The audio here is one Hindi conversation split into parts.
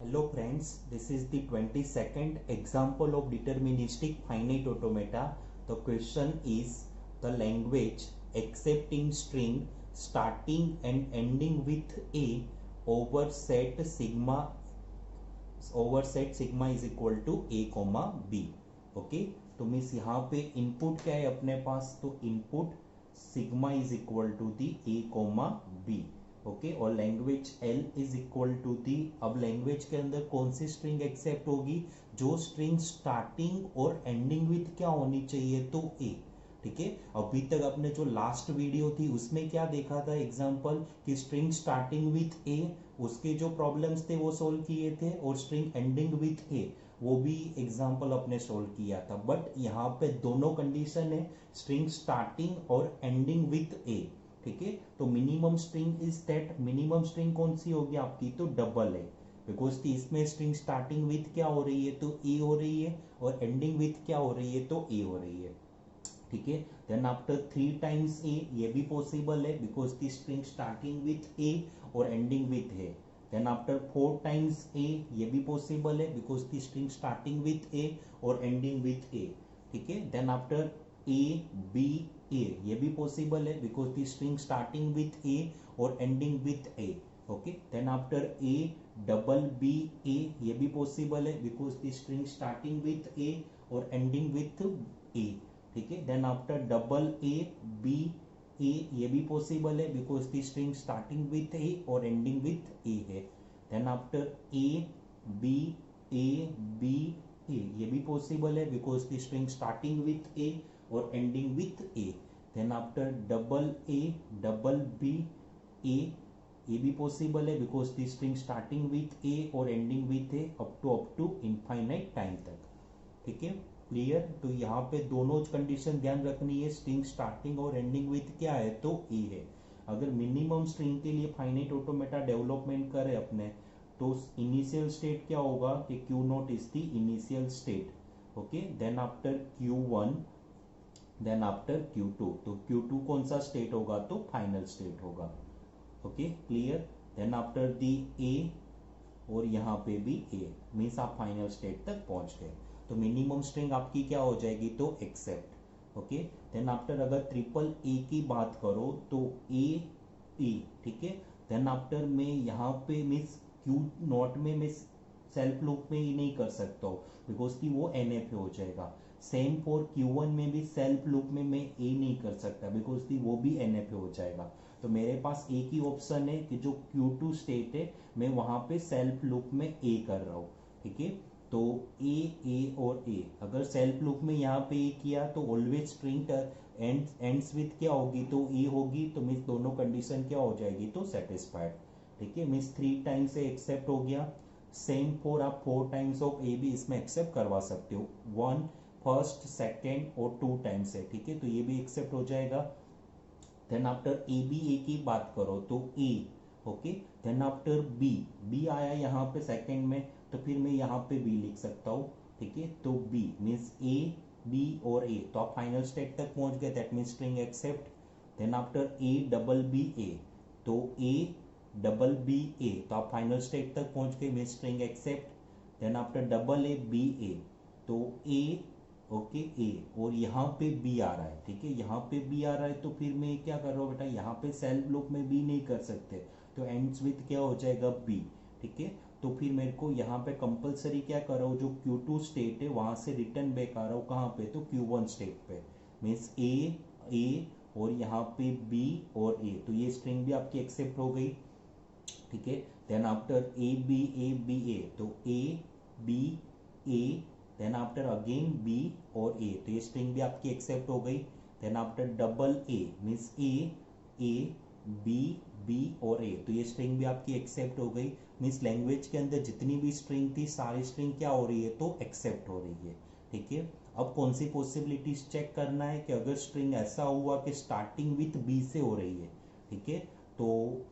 Hello friends, this is the 22nd example of deterministic finite automata. The question is the language accepting string starting and ending with a over set sigma is equal to a comma b. Okay, तो मीन्स यहाँ पे इनपुट क्या है अपने पास, तो input sigma is equal to the A comma B. Okay, और language L is equal to the, अब लैंग्वेज के अंदर कौन सी स्ट्रिंग एक्सेप्ट होगी, जो स्ट्रिंग स्टार्टिंग और एंडिंग विथ क्या होनी चाहिए, तो ए. ठीक है, अभी तक आपने जो लास्ट वीडियो थी उसमें क्या देखा था एग्जांपल कि स्ट्रिंग स्टार्टिंग विथ ए, उसके जो प्रॉब्लम्स थे वो सोल्व किए थे, और स्ट्रिंग एंडिंग विथ ए वो भी एग्जांपल अपने सोल्व किया था. बट यहाँ पे दोनों कंडीशन है, स्ट्रिंग स्टार्टिंग और एंडिंग विथ ए. ठीक है, तो minimum string is that, minimum string कौन सी होगी आपकी, तो डबल है, बिकॉज इसमें स्ट्रिंग स्टार्टिंग विथ क्या हो रही है, तो ए हो रही है, और एंडिंग विथ क्या हो रही है, तो ए हो रही है. ठीक है, देन आफ्टर 3 टाइम्स ए, ये भी पॉसिबल है because the string starting with A और एंडिंग विथ है. देन आफ्टर 4 टाइम्स ए, ये भी पॉसिबल है because the string starting with A और एंडिंग विथ ए. ठीक है, then after A B A, ये भी पॉसिबल है because the string starting with A और ending with A. Okay, then after A double B A, ये भी पॉसिबल है because the string starting with A और एंडिंग विथ ए. ठीक है, then after double A B A, ये भी पॉसिबल है because the string starting with A और एंडिंग विथ ए है. Then after A B A, ये भी पॉसिबल है because the string starting with A और ending with A. Then after double A double B A, ये भी पॉसिबल है because the string starting with A और ending with A up to infinite time तक. ठीक है, क्लियर. तो यहाँ पे दोनों कंडीशन ध्यान रखनी है, स्ट्रिंग स्टार्टिंग और एंडिंग विथ क्या है, तो ए है. अगर मिनिमम स्ट्रिंग के लिए फाइनाइट ऑटोमेटा डेवलपमेंट करे अपने, तो इनिशियल स्टेट क्या होगा कि Q naught is the initial state. Okay, then after Q one, then after Q two, तो क्यू टू कौन सा स्टेट होगा, तो फाइनल स्टेट होगा. Okay, clear. Then after the A, और यहाँ पे भी ए, मीन्स आप फाइनल स्टेट तक पहुंच गए. तो मिनिमम स्ट्रिंग आपकी क्या हो जाएगी, तो एक्सेप्ट. ओके, देन आफ्टर अगर ट्रिपल ए की बात करो तो ए ई. ठीक है, देन आफ्टर में यहाँ पे मिस क्यू नॉट में मिस सेल्फ लूप में ही नहीं कर सकता हूँ बिकॉज की वो एन एफ हो जाएगा. सेम फॉर क्यू वन में भी सेल्फ लूप में मैं ए नहीं कर सकता बिकॉज की वो भी एन एफ हो जाएगा. तो मेरे पास एक ही ऑप्शन है कि जो Q2 स्टेट है मैं वहां पे सेल्फ लूप में ए कर रहा हूँ. ठीक है, तो ए और ए, अगर सेल्फ लूप में यहाँ पे ए किया तो ऑलवेज स्ट्रिंग एंड्स विथ क्या होगी, तो ए होगी. तो मीन्स दोनों कंडीशन क्या हो जाएगी, तो सेटिस्फाइड. ठीक है, मीन्स 3 टाइम्स से एक्सेप्ट हो गया. सेम फॉर आप 4 टाइम्स ऑफ ए भी इसमें एक्सेप्ट करवा सकते हो, 1 फर्स्ट सेकेंड और 2 टाइम्स है. ठीक है, तो ये भी एक्सेप्ट हो जाएगा. Then after A B A की बात करो तो A. Okay, then after B, B आया यहाँ पे सेकंड में, तो फिर मैं यहाँ पे बी लिख सकता हूँ. ठीक है, तो बी मीन्स ए बी और ए, तो आप फाइनल स्टेट तक पहुंच गए, that means string accept. Then after A double B A, तो ए डबल बी ए, तो आप फाइनल स्टेट तक पहुंच गए, means string accept. Then after double A B A, तो ए ओके ए, और यहाँ पे बी आ रहा है. ठीक है, यहाँ पे बी आ रहा है, तो फिर मैं क्या कर रहा हूँ बेटा, यहाँ पे सेल्फ लूप में बी नहीं कर सकते, तो एंड्स विथ क्या हो जाएगा, बी. ठीक है, तो फिर मेरे को यहाँ पे कंपलसरी क्या कर रहा हूँ, जो Q2 स्टेट है वहां से रिटर्न बैक आ रहा हूँ कहाँ पे, तो Q1 स्टेट पे. मीन्स ए और यहाँ पे बी और ए, तो ये स्ट्रिंग भी आपकी एक्सेप्ट हो गई. ठीक है, then after A B A, तो A B A, then after again B और ए, तो ये स्ट्रिंग भी आपकी एक्सेप्ट हो गई. Then after double A means A B B और ए, तो ये स्ट्रिंग भी आपकी एक्सेप्ट हो गई. मीन्स लैंग्वेज के अंदर जितनी भी स्ट्रिंग थी सारी स्ट्रिंग क्या हो रही है, तो एक्सेप्ट हो रही है. ठीक है, अब कौन सी पॉसिबिलिटीज चेक करना है कि अगर स्ट्रिंग ऐसा हुआ कि स्टार्टिंग विथ बी से हो रही है. ठीक है, तो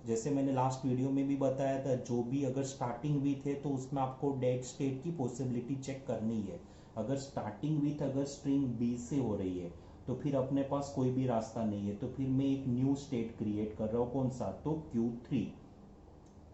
जैसे मैंने लास्ट वीडियो में भी बताया था, जो भी अगर स्टार्टिंग विथ है तो उसमें आपको डेड स्टेट की पॉसिबिलिटी चेक करनी है. अगर स्टार्टिंग विथ अगर स्ट्रिंग बी से हो रही है तो फिर अपने पास कोई भी रास्ता नहीं है, तो फिर मैं एक न्यू स्टेट क्रिएट कर रहा हूँ, कौन सा, तो Q3.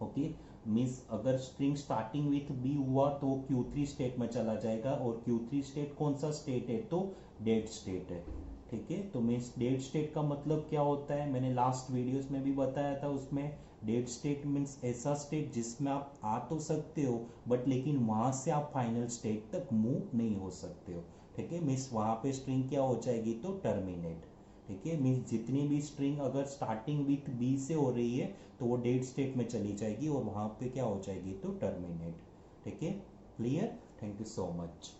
ओके, मीन्स अगर स्ट्रिंग स्टार्टिंग विथ बी हुआ तो Q3 स्टेट में चला जाएगा, और Q3 स्टेट कौन सा स्टेट है, तो डेड स्टेट है। ठीक है, तो मीन्स डेड स्टेट का मतलब क्या होता है, मैंने लास्ट वीडियोस में भी बताया था, उसमें डेड स्टेट मीन्स ऐसा स्टेट जिसमें आप आ तो सकते हो बट लेकिन वहां से आप फाइनल स्टेट तक मूव नहीं हो सकते हो। ठीक है, मीन्स वहां पे स्ट्रिंग क्या हो जाएगी, तो टर्मिनेट। ठीक है, मीन्स जितनी भी स्ट्रिंग अगर स्टार्टिंग विथ बी से हो रही है तो वो डेड स्टेट में चली जाएगी और वहां पे क्या हो जाएगी, तो टर्मिनेट। ठीक है, clear, thank you so much.